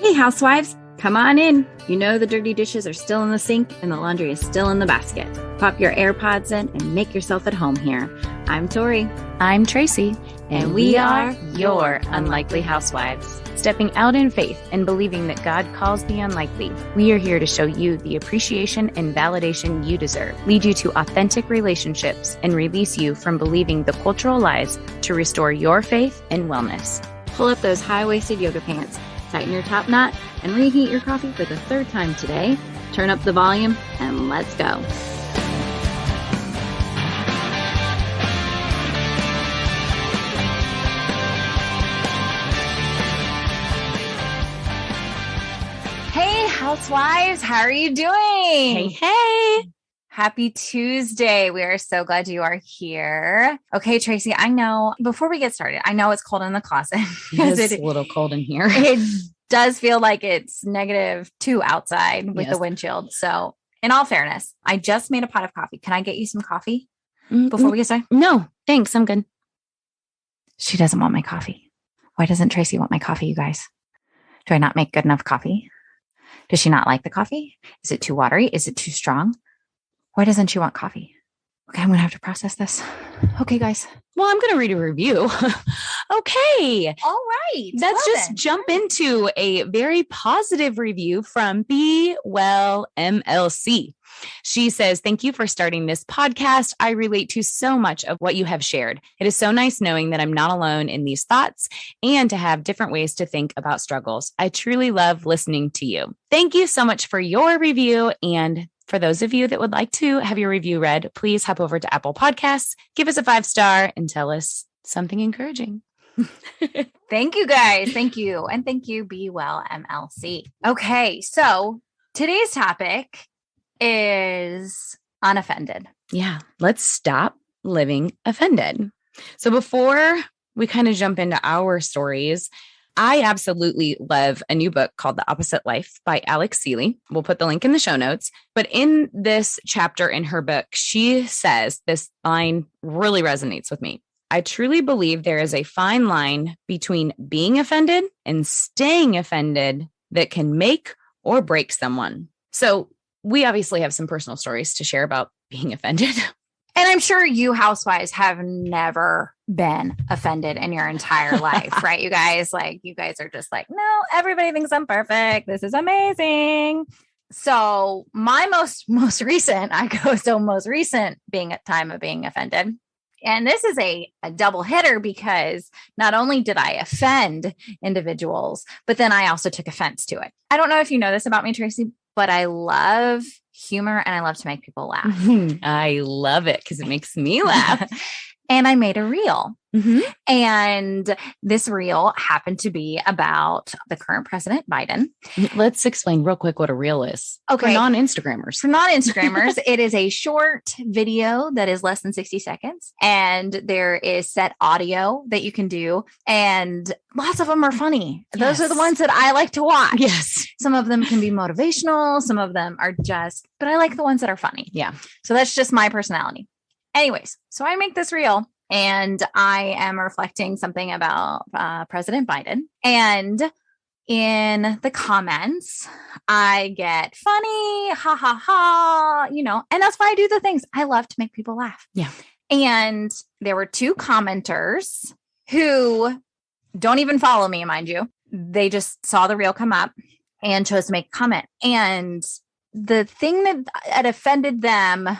Hey, housewives, come on in. You know the dirty dishes are still in the sink and the laundry is still in the basket. Pop your AirPods in and make yourself at home here. I'm Tori. I'm Tracy. And we are your Unlikely Housewives. Stepping out in faith and believing that God calls the unlikely, we are here to show you the appreciation and validation you deserve, lead you to authentic relationships, and release you from believing the cultural lies to restore your faith and wellness. Pull up those high-waisted yoga pants, tighten your top knot, and reheat your coffee for the third time today. Turn up the volume, and let's go. Hey, housewives, how are you doing? Hey. Happy Tuesday. We are so glad you are here. Okay, Tracy, I know before we get started, I know it's cold in the closet. It's a little cold in here. It does feel like it's -2 outside with the wind chill. So in all fairness, I just made a pot of coffee. Can I get you some coffee before we get started? No, thanks. I'm good. She doesn't want my coffee. Why doesn't Tracy want my coffee, you guys? Do I not make good enough coffee? Does she not like the coffee? Is it too watery? Is it too strong? Why doesn't she want coffee? Okay, I'm going to have to process this. Okay, guys. Well, I'm going to read a review. Okay. All right. Let's just jump into a very positive review from Be Well MLC. She says, "Thank you for starting this podcast. I relate to so much of what you have shared. It is so nice knowing that I'm not alone in these thoughts and to have different ways to think about struggles. I truly love listening to you." Thank you so much for your review. And for those of you that would like to have your review read, please hop over to Apple Podcasts, give us a 5-star, and tell us something encouraging. Thank you, guys. Thank you. And thank you, Be Well MLC. Okay, so today's topic is unoffended. Yeah, let's stop living offended. So before we kind of jump into our stories, I absolutely love a new book called The Opposite Life by Alex Seeley. We'll put the link in the show notes. But in this chapter in her book, she says this line really resonates with me. "I truly believe there is a fine line between being offended and staying offended that can make or break someone." So we obviously have some personal stories to share about being offended. And I'm sure you housewives have never been offended in your entire life, right? You guys are just like, no, everybody thinks I'm perfect. This is amazing. So my most recent being a time of being offended. And this is a double hitter because not only did I offend individuals, but then I also took offense to it. I don't know if you know this about me, Tracy, but I love humor and I love to make people laugh. I love it because it makes me laugh. And I made a reel. Mm-hmm. And this reel happened to be about the current president, Biden. Let's explain real quick what a reel is. Okay. For non-Instagrammers. For non-Instagrammers, it is a short video that is less than 60 seconds. And there is set audio that you can do. And lots of them are funny. Yes. Those are the ones that I like to watch. Yes. Some of them can be motivational. Some of them are but I like the ones that are funny. Yeah. So that's just my personality. Anyways, so I make this reel and I am reflecting something about President Biden. And in the comments, I get funny, ha, ha, ha, and that's why I do the things. I love to make people laugh. Yeah. And there were 2 commenters who don't even follow me, mind you. They just saw the reel come up and chose to make a comment. And the thing that offended them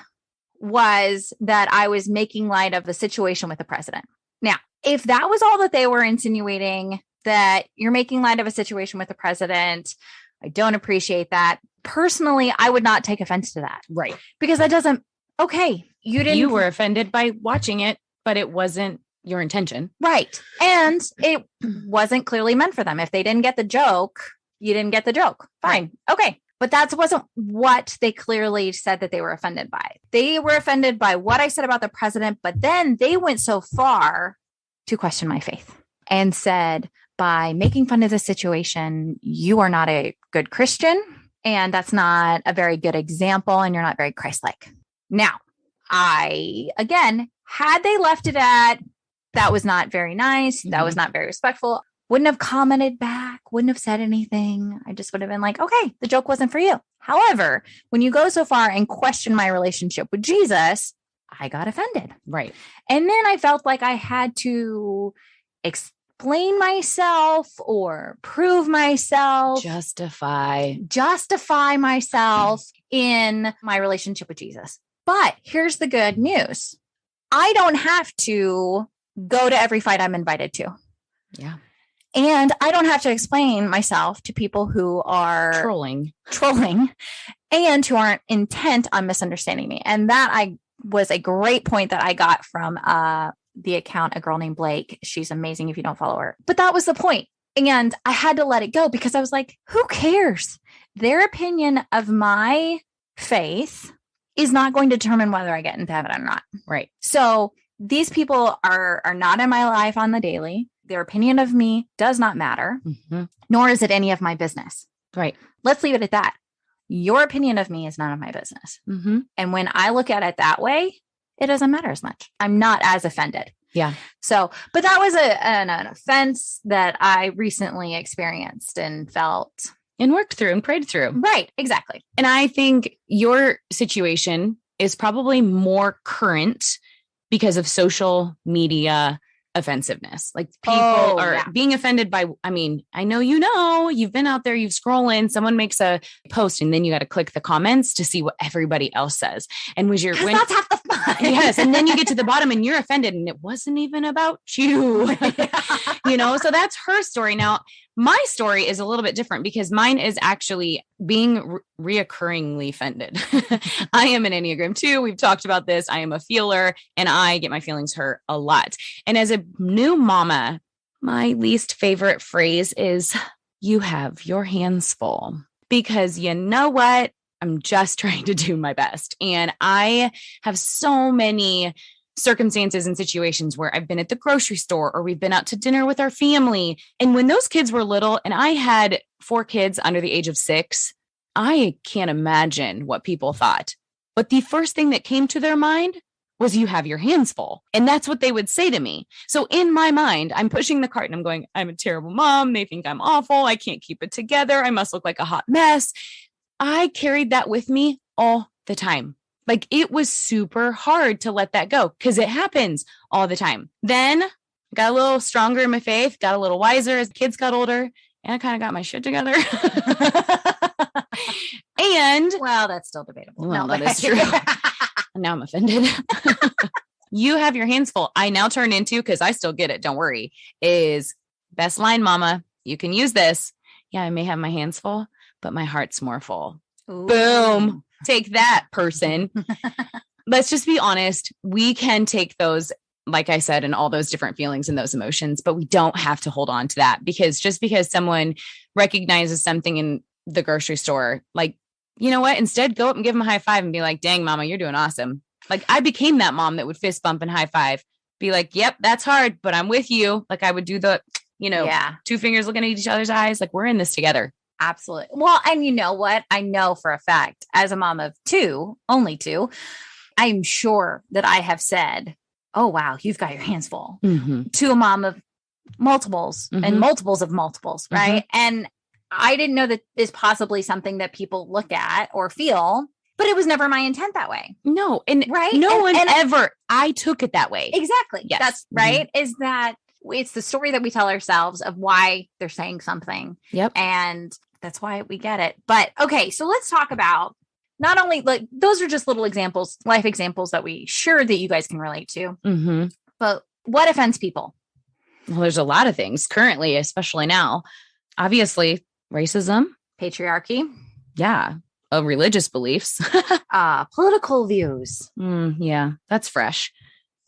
was that I was making light of the situation with the president. Now, if that was all that they were insinuating, that you're making light of a situation with the president, I don't appreciate that. Personally, I would not take offense to that. Right. Because that doesn't, you were offended by watching it, but it wasn't your intention. Right. And it wasn't clearly meant for them. If they didn't get the joke, you didn't get the joke. Fine. Right. Okay. But that wasn't what they clearly said that they were offended by. They were offended by what I said about the president, but then they went so far to question my faith and said, by making fun of the situation, you are not a good Christian, and that's not a very good example, and you're not very Christ-like. Now, had they left it at, that was not very nice, that was not very respectful, wouldn't have commented back, wouldn't have said anything. I just would have been like, okay, the joke wasn't for you. However, when you go so far and question my relationship with Jesus, I got offended. Right. And then I felt like I had to explain myself or prove myself, Justify myself in my relationship with Jesus. But here's the good news. I don't have to go to every fight I'm invited to. Yeah. And I don't have to explain myself to people who are trolling and who aren't intent on misunderstanding me. And that was a great point that I got from the account, a girl named Blake. She's amazing if you don't follow her. But that was the point. And I had to let it go because I was like, who cares? Their opinion of my faith is not going to determine whether I get into heaven or not. Right. So these people are not in my life on the daily. Their opinion of me does not matter, nor is it any of my business. Right. Let's leave it at that. Your opinion of me is none of my business. And when I look at it that way, it doesn't matter as much. I'm not as offended. Yeah. So, but that was an offense that I recently experienced and felt. And worked through and prayed through. Right. Exactly. And I think your situation is probably more current because of social media offensiveness. Like people are being offended by, I mean, I know, you've been out there, you've scrolling, someone makes a post and then you got to click the comments to see what everybody else says. And that's half the fun. Yes. And then you get to the bottom and you're offended and it wasn't even about you, so that's her story. Now, my story is a little bit different because mine is actually being reoccurringly offended. I am an Enneagram 2. We've talked about this. I am a feeler and I get my feelings hurt a lot. And as a new mama, my least favorite phrase is, you have your hands full, because you know what? I'm just trying to do my best. And I have so many circumstances and situations where I've been at the grocery store or we've been out to dinner with our family. And when those kids were little and I had 4 kids under the age of 6, I can't imagine what people thought. But the first thing that came to their mind was, you have your hands full. And that's what they would say to me. So in my mind, I'm pushing the cart and I'm going, I'm a terrible mom. They think I'm awful. I can't keep it together. I must look like a hot mess. I carried that with me all the time. Like, it was super hard to let that go because it happens all the time. Then got a little stronger in my faith, got a little wiser as the kids got older, and I kind of got my shit together. And well, that's still debatable. Well, that is true. Now I'm offended. You have your hands full. I now turn into, because I still get it, don't worry, is best line, mama. You can use this. Yeah, I may have my hands full, but my heart's more full. Ooh. Boom. Take that, person. Let's just be honest. We can take those, like I said, and all those different feelings and those emotions, but we don't have to hold on to that, because just because someone recognizes something in the grocery store, like, you know what? Instead, go up and give them a high five and be like, dang, mama, you're doing awesome. Like, I became that mom that would fist bump and high five, be like, yep, that's hard, but I'm with you. Like, I would do the, 2 fingers looking at each other's eyes. Like, we're in this together. Absolutely. Well, and you know what? I know for a fact, as a mom of 2, only 2, I'm sure that I have said, oh, wow, you've got your hands full, to a mom of multiples and multiples of multiples. Right. And I didn't know that is possibly something that people look at or feel, but it was never my intent that way. No. And right. No one ever, I took it that way. Exactly. Yes. That's right. Is that it's the story that we tell ourselves of why they're saying something. Yep. And that's why we get it. But okay, so let's talk about not only, like, those are just little examples, life examples that that you guys can relate to. But what offends people? Well, there's a lot of things currently, especially now. Obviously, racism, patriarchy. Yeah. Religious beliefs, political views. Yeah, that's fresh.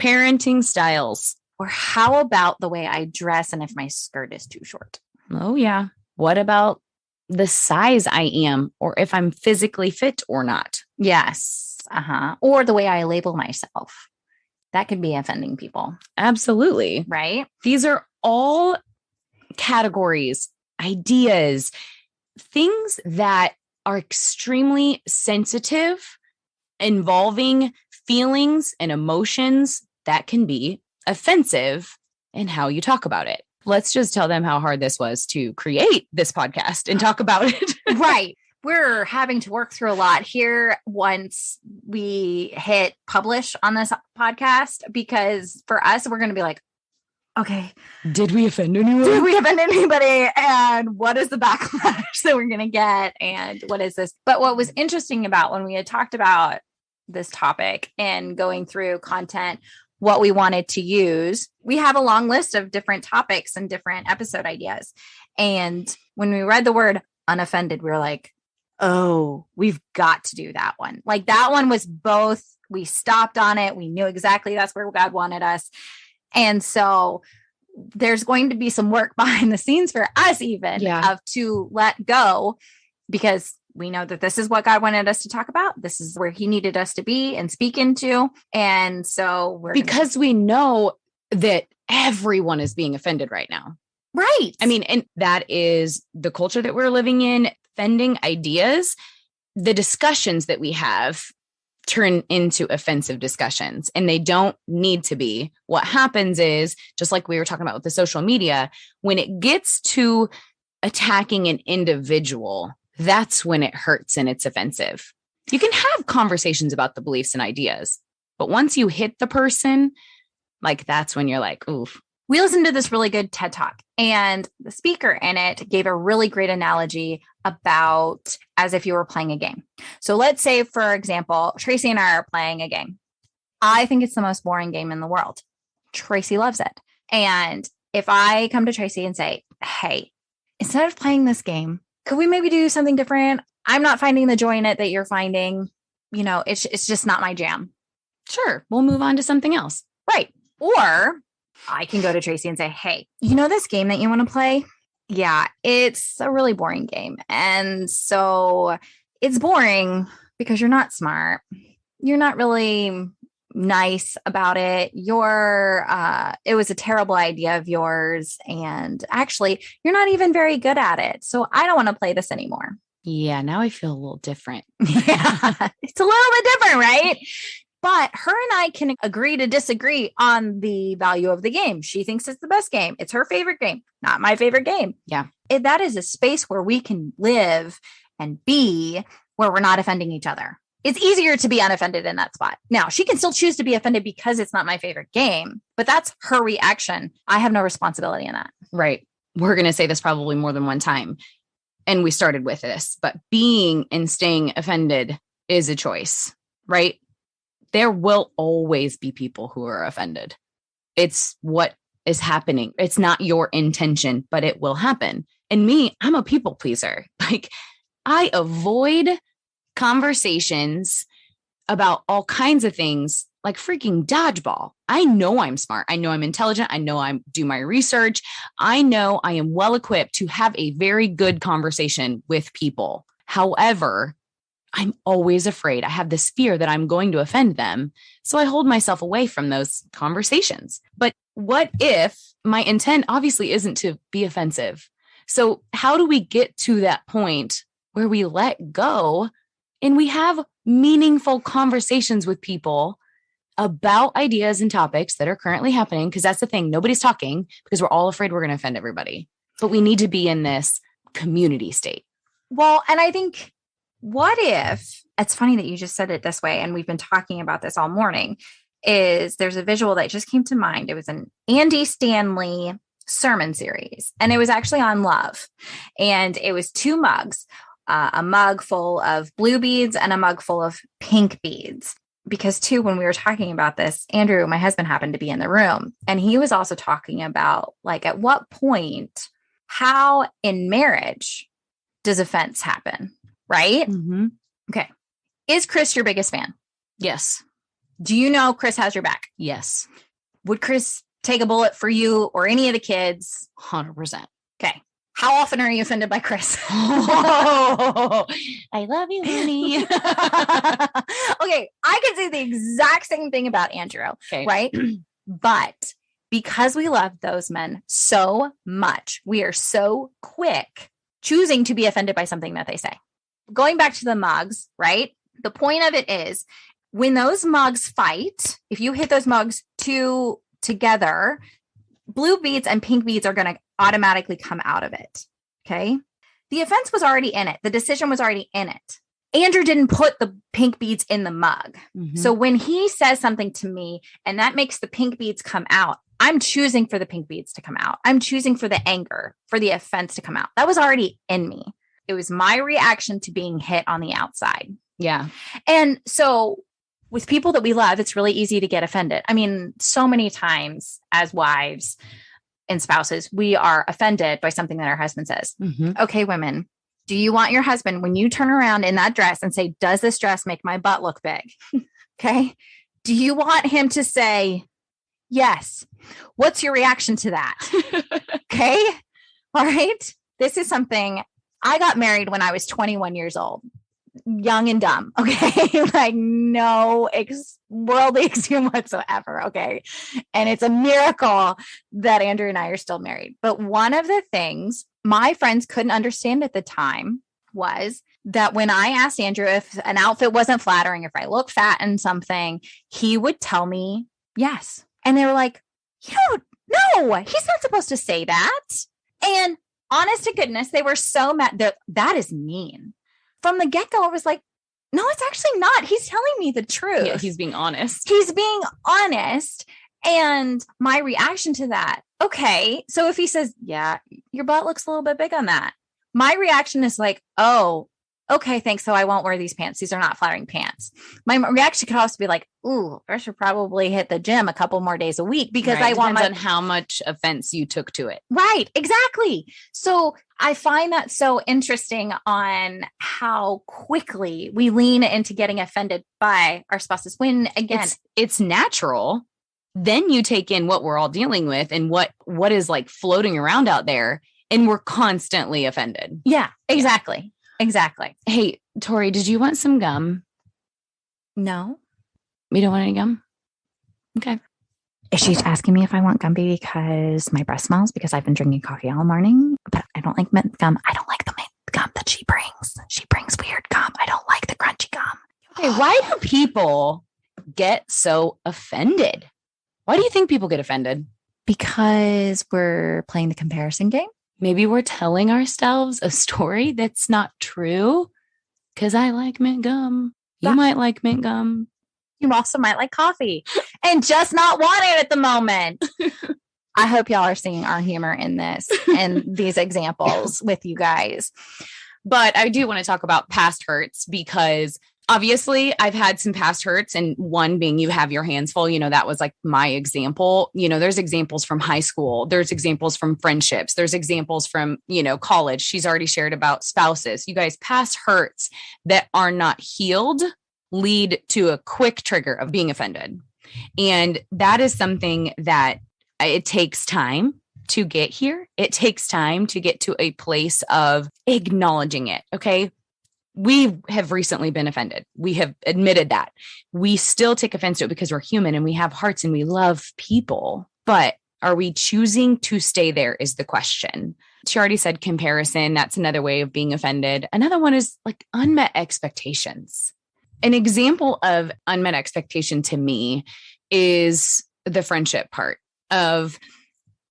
Parenting styles. Or how about the way I dress and if my skirt is too short? Oh, yeah. What about the size I am, or if I'm physically fit or not? Yes. Or the way I label myself. That could be offending people. Absolutely. Right? These are all categories, ideas, things that are extremely sensitive, involving feelings and emotions that can be offensive in how you talk about it. Let's just tell them how hard this was to create this podcast and talk about it. Right. We're having to work through a lot here once we hit publish on this podcast, because for us, we're going to be like, okay, did we offend anyone? Did we offend anybody? And what is the backlash that we're going to get? And what is this? But what was interesting about when we had talked about this topic and going through content, what we wanted to use, we have a long list of different topics and different episode ideas. And when we read the word unoffended, we were like, oh, we've got to do that one. Like that one was both, we stopped on it. We knew exactly that's where God wanted us. And so there's going to be some work behind the scenes for us even of to let go, because we know that this is what God wanted us to talk about. This is where he needed us to be and speak into. And so we know that everyone is being offended right now. Right. I mean, and that is the culture that we're living in, offending ideas. The discussions that we have turn into offensive discussions, and they don't need to be. What happens is, just like we were talking about with the social media, when it gets to attacking an individual, that's when it hurts and it's offensive. You can have conversations about the beliefs and ideas, but once you hit the person, like that's when you're like, oof. We listened to this really good TED Talk, and the speaker in it gave a really great analogy about as if you were playing a game. So let's say, for example, Tracy and I are playing a game. I think it's the most boring game in the world. Tracy loves it. And if I come to Tracy and say, hey, instead of playing this game, could we maybe do something different? I'm not finding the joy in it that you're finding. You know, it's just not my jam. Sure, we'll move on to something else. Right. Or I can go to Tracy and say, hey, you know this game that you want to play? Yeah, it's a really boring game. And so it's boring because you're not smart. You're not really nice about it. It was a terrible idea of yours. And actually, you're not even very good at it. So I don't want to play this anymore. Yeah, now I feel a little different. Yeah, it's a little bit different, right? But her and I can agree to disagree on the value of the game. She thinks it's the best game. It's her favorite game, not my favorite game. Yeah. That is a space where we can live and be where we're not offending each other. It's easier to be unoffended in that spot. Now, she can still choose to be offended because it's not my favorite game, but that's her reaction. I have no responsibility in that. Right. We're going to say this probably more than one time. And we started with this, but being and staying offended is a choice, right? There will always be people who are offended. It's what is happening. It's not your intention, but it will happen. And me, I'm a people pleaser. Like, I avoid conversations about all kinds of things like freaking dodgeball. I know I'm smart. I know I'm intelligent. I know I do my research. I know I am well equipped to have a very good conversation with people. However, I'm always afraid. I have this fear that I'm going to offend them. So I hold myself away from those conversations. But what if my intent obviously isn't to be offensive? So how do we get to that point where we let go and we have meaningful conversations with people about ideas and topics that are currently happening? Because that's the thing. Nobody's talking because we're all afraid we're going to offend everybody. But we need to be in this community state. Well, and I think, what if, it's funny that you just said it this way, and we've been talking about this all morning, is there's a visual that just came to mind. It was an Andy Stanley sermon series, and it was actually on love. And it was two mugs, a mug full of blue beads and a mug full of pink beads. Because too, when we were talking about this, Andrew, my husband, happened to be in the room, and he was also talking about, like, at what point, how in marriage does offense happen? Right? Mm-hmm. Okay. Is Chris your biggest fan? Yes. Do you know Chris has your back? Yes. Would Chris take a bullet for you or any of the kids? 100%. Okay. How often are you offended by Chris? Oh, I love you, honey. Okay. I can say the exact same thing about Andrew. Okay. Right? But because we love those men so much, we are so quick choosing to be offended by something that they say. Going back to the mugs, right? The point of it is, when those mugs fight, if you hit those mugs together, blue beads and pink beads are going to automatically come out of it. Okay. The offense was already in it. The decision was already in it. Andrew didn't put the pink beads in the mug. Mm-hmm. So when he says something to me and that makes the pink beads come out, I'm choosing for the pink beads to come out. I'm choosing for the anger, for the offense to come out. That was already in me. It was my reaction to being hit on the outside. Yeah. And so with people that we love, it's really easy to get offended. I mean, so many times as wives and spouses, we are offended by something that our husband says. Mm-hmm. Okay, women, do you want your husband, when you turn around in that dress and say, does this dress make my butt look big? Okay. Do you want him to say, yes? What's your reaction to that? Okay. All right. This is something I got married when I was 21 years old, young and dumb. Okay. Like no worldly experience whatsoever. Okay. And it's a miracle that Andrew and I are still married. But one of the things my friends couldn't understand at the time was that when I asked Andrew if an outfit wasn't flattering, if I looked fat in something, he would tell me yes. And they were like, you don't know, he's not supposed to say that. And honest to goodness, they were so mad. That is mean. From the get-go, I was like, no, it's actually not. He's telling me the truth. Yeah, he's being honest. He's being honest. And my reaction to that, okay, so if he says, yeah, your butt looks a little bit big on that, my reaction is like, oh, okay, thanks. So I won't wear these pants. These are not flattering pants. My reaction could also be like, ooh, I should probably hit the gym a couple more days a week because I want on how much offense you took to it. Right. Exactly. So I find that so interesting on how quickly we lean into getting offended by our spouses when, again, it's natural. Then you take in what we're all dealing with and what is like floating around out there, and we're constantly offended. Yeah, exactly. Yeah. Exactly. Hey, Tori, did you want some gum? No. We don't want any gum? Okay. Is she asking me if I want gum because my breath smells because I've been drinking coffee all morning? But I don't like mint gum. I don't like the mint gum that she brings. She brings weird gum. I don't like the crunchy gum. Okay, why do people get so offended? Why do you think people get offended? Because we're playing the comparison game. Maybe we're telling ourselves a story that's not true. Because I like mint gum. You might like mint gum. You also might like coffee and just not want it at the moment. I hope y'all are seeing our humor in this and these examples with you guys. But I do want to talk about past hurts because obviously I've had some past hurts, and one being you have your hands full. That was like my example. There's examples from high school. There's examples from friendships. There's examples from, college. She's already shared about spouses. You guys, past hurts that are not healed lead to a quick trigger of being offended. And that is something that it takes time to get here. It takes time to get to a place of acknowledging it. Okay. We have recently been offended. We have admitted that. We still take offense to it because we're human and we have hearts and we love people. But are we choosing to stay there is the question. She already said comparison. That's another way of being offended. Another one is like unmet expectations. An example of unmet expectation to me is the friendship part of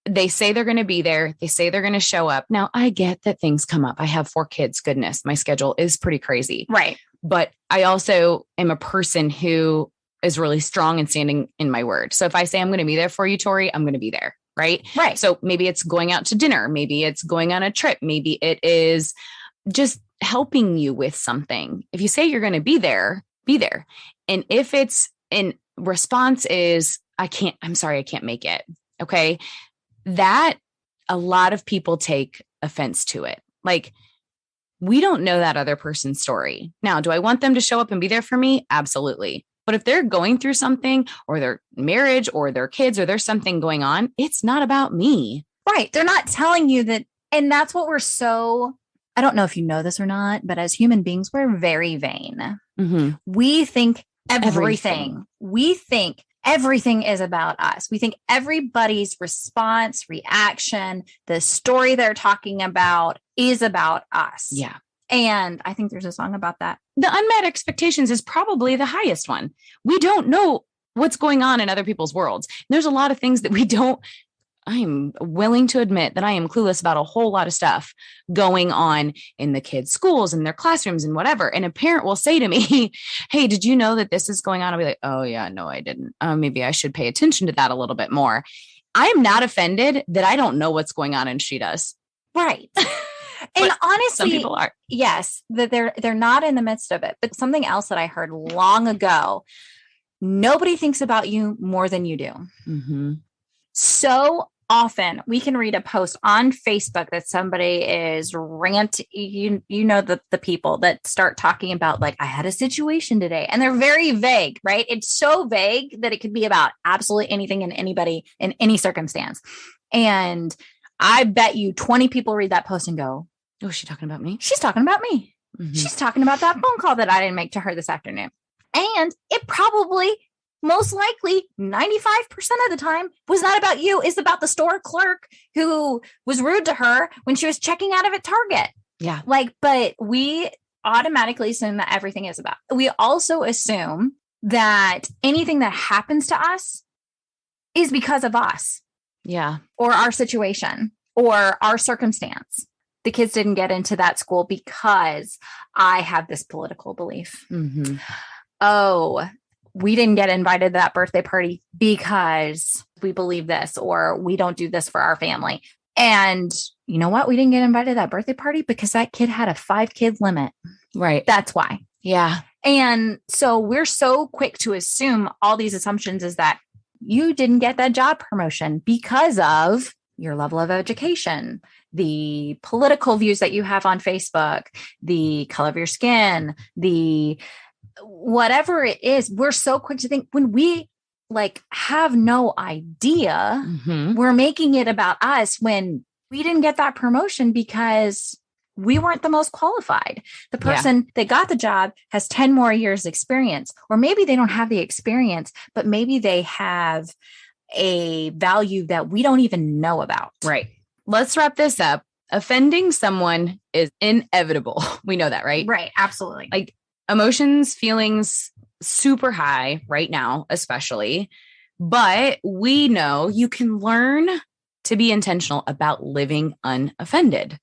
they say they're going to be there. They say they're going to show up. Now, I get that things come up. I have 4 kids. Goodness, my schedule is pretty crazy. Right. But I also am a person who is really strong and standing in my word. So if I say I'm going to be there for you, Tori, I'm going to be there. Right. Right. So maybe it's going out to dinner. Maybe it's going on a trip. Maybe it is just helping you with something. If you say you're going to be there, be there. And if it's in response is, I'm sorry, I can't make it. Okay. That a lot of people take offense to it. Like, we don't know that other person's story. Now, do I want them to show up and be there for me? Absolutely. But if they're going through something or their marriage or their kids or there's something going on, it's not about me. Right. They're not telling you that. And that's what I don't know if you know this or not, but as human beings, we're very vain. Mm-hmm. We think everything. We think everything is about us. We think everybody's response, reaction, the story they're talking about is about us. Yeah. And I think there's a song about that. The unmet expectations is probably the highest one. We don't know what's going on in other people's worlds. There's a lot of things that we don't I'm willing to admit that I am clueless about a whole lot of stuff going on in the kids' schools and their classrooms and whatever. And a parent will say to me, hey, did you know that this is going on? I'll be like, oh yeah, no, I didn't. Maybe I should pay attention to that a little bit more. I am not offended that I don't know what's going on and she does. Right. And honestly, some people are. Yes, that they're not in the midst of it. But something else that I heard long ago, nobody thinks about you more than you do. Mm-hmm. So often we can read a post on Facebook that somebody is you know, the people that start talking about like, I had a situation today, and they're very vague, right? It's so vague that it could be about absolutely anything and anybody in any circumstance. And I bet you 20 people read that post and go, oh, is she talking about me? She's talking about me. Mm-hmm. She's talking about that phone call that I didn't make to her this afternoon. And it probably, most likely 95% of the time was not about you. It's about the store clerk who was rude to her when she was checking out of at Target. Yeah. Like, but we automatically assume that everything is about. We also assume that anything that happens to us is because of us. Yeah. Or our situation or our circumstance. The kids didn't get into that school because I have this political belief. Mm-hmm. Oh, we didn't get invited to that birthday party because we believe this, or we don't do this for our family. And you know what? We didn't get invited to that birthday party because that kid had a 5-kid limit. Right. That's why. Yeah. And so we're so quick to assume all these assumptions is that you didn't get that job promotion because of your level of education, the political views that you have on Facebook, the color of your skin, the whatever it is. We're so quick to think when we like have no idea, mm-hmm. we're making it about us when we didn't get that promotion because we weren't the most qualified. The person that got the job has 10 more years experience, or maybe they don't have the experience, but maybe they have a value that we don't even know about. Right. Let's wrap this up. Offending someone is inevitable. We know that, right? Right. Absolutely. Like emotions, feelings, super high right now, especially, but we know you can learn to be intentional about living unoffended.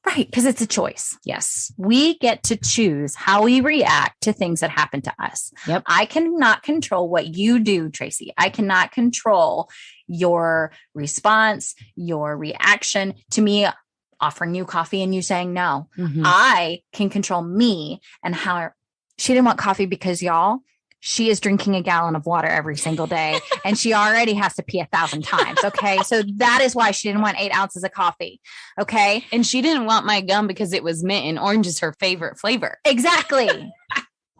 Right. Because it's a choice. Yes. We get to choose how we react to things that happen to us. Yep. I cannot control what you do, Tracy. I cannot control your response, your reaction to me offering you coffee and you saying no. Mm-hmm. I can control me and how she didn't want coffee because y'all, she is drinking a gallon of water every single day and she already has to pee 1,000 times. Okay. So that is why she didn't want 8 ounces of coffee. Okay. And she didn't want my gum because it was mint and orange is her favorite flavor. Exactly.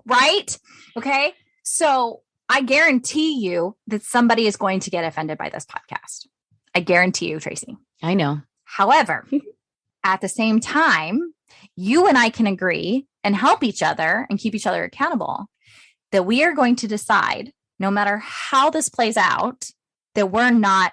Right. Okay. So I guarantee you that somebody is going to get offended by this podcast. I guarantee you, Tracy. I know. However, at the same time, you and I can agree and help each other and keep each other accountable that we are going to decide, no matter how this plays out, that we're not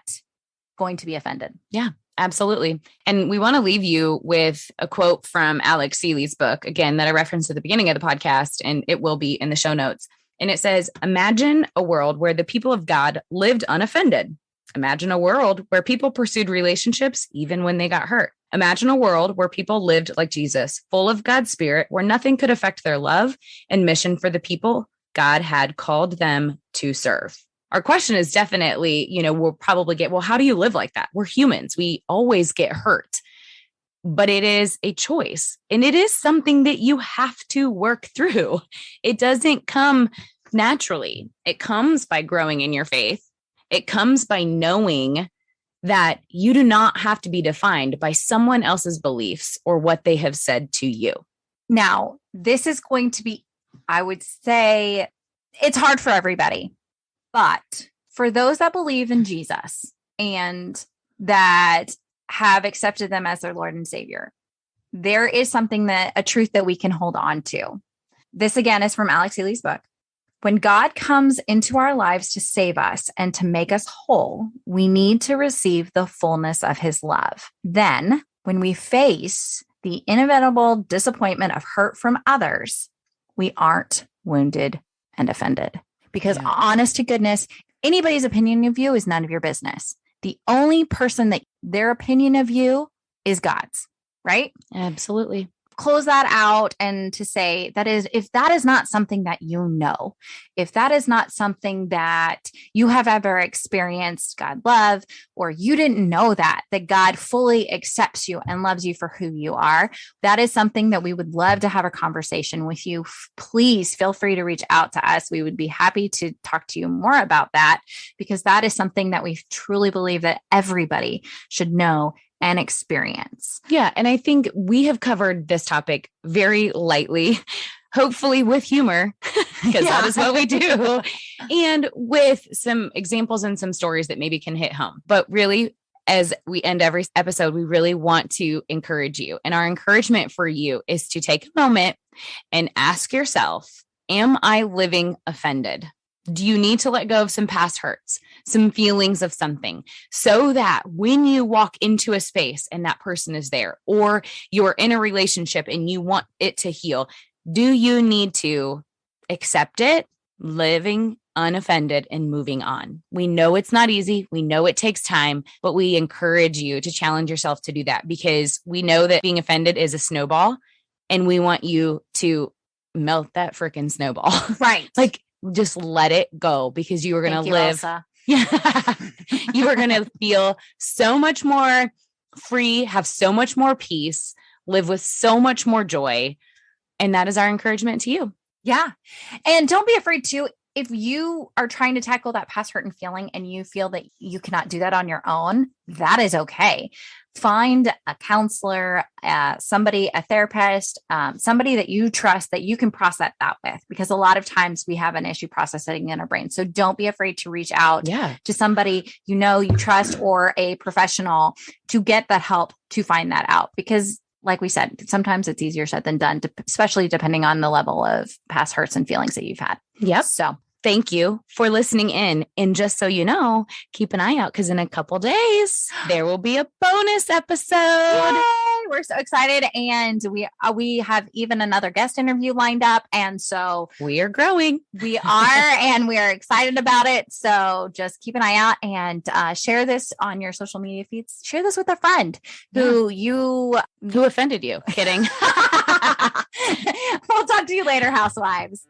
going to be offended. Yeah, absolutely. And we want to leave you with a quote from Alex Seeley's book, again, that I referenced at the beginning of the podcast, and it will be in the show notes. And it says, imagine a world where the people of God lived unoffended. Imagine a world where people pursued relationships even when they got hurt. Imagine a world where people lived like Jesus, full of God's spirit, where nothing could affect their love and mission for the people God had called them to serve. Our question is definitely, we'll probably get, well, how do you live like that? We're humans. We always get hurt, but it is a choice and it is something that you have to work through. It doesn't come naturally. It comes by growing in your faith. It comes by knowing that you do not have to be defined by someone else's beliefs or what they have said to you. Now, this is going to be, I would say, it's hard for everybody, but for those that believe in Jesus and that have accepted them as their Lord and Savior, there is something a truth that we can hold on to. This again is from Alex Seeley's book. When God comes into our lives to save us and to make us whole, we need to receive the fullness of his love. Then, when we face the inevitable disappointment of hurt from others, we aren't wounded and offended. Because honest to goodness, anybody's opinion of you is none of your business. the only person that their opinion of you is God's, right? Absolutely. Close that out and to say that is, if that is not something that you know, if that is not something that you have ever experienced God love, or you didn't know that God fully accepts you and loves you for who you are, that is something that we would love to have a conversation with you. Please feel free to reach out to us. We would be happy to talk to you more about that, because that is something that we truly believe that everybody should know and experience. Yeah. And I think we have covered this topic very lightly, hopefully with humor, because that is what we do. And with some examples and some stories that maybe can hit home. But really, as we end every episode, we really want to encourage you. And our encouragement for you is to take a moment and ask yourself, am I living offended? Do you need to let go of some past hurts, some feelings of something, so that when you walk into a space and that person is there, or you're in a relationship and you want it to heal, do you need to accept it, living unoffended and moving on? We know it's not easy. We know it takes time, but we encourage you to challenge yourself to do that, because we know that being offended is a snowball and we want you to melt that freaking snowball. Right. Like, just let it go, because you are going to live. Elsa. Yeah. You are going to feel so much more free, have so much more peace, live with so much more joy. And that is our encouragement to you. Yeah. And don't be afraid to, if you are trying to tackle that past hurt and feeling and you feel that you cannot do that on your own, that is okay. Find a counselor, somebody, a therapist, somebody that you trust that you can process that with, because a lot of times we have an issue processing in our brain. So don't be afraid to reach out to somebody you know, you trust, or a professional to get that help to find that out. Because like we said, sometimes it's easier said than done, especially depending on the level of past hurts and feelings that you've had. Yep. So thank you for listening in. And just so you know, keep an eye out, because in a couple days, there will be a bonus episode. Yay! We're so excited. And we have even another guest interview lined up. And so we are growing. We are, and we are excited about it. So just keep an eye out and share this on your social media feeds. Share this with a friend who offended you. Kidding. We'll talk to you later, Housewives.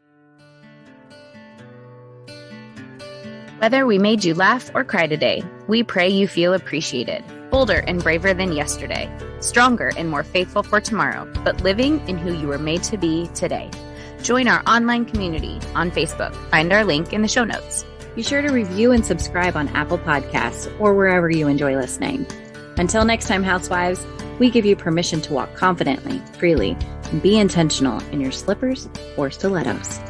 Whether we made you laugh or cry today, we pray you feel appreciated, bolder and braver than yesterday, stronger and more faithful for tomorrow, but living in who you were made to be today. Join our online community on Facebook. Find our link in the show notes. Be sure to review and subscribe on Apple Podcasts or wherever you enjoy listening. Until next time, Housewives, we give you permission to walk confidently, freely, and be intentional in your slippers or stilettos.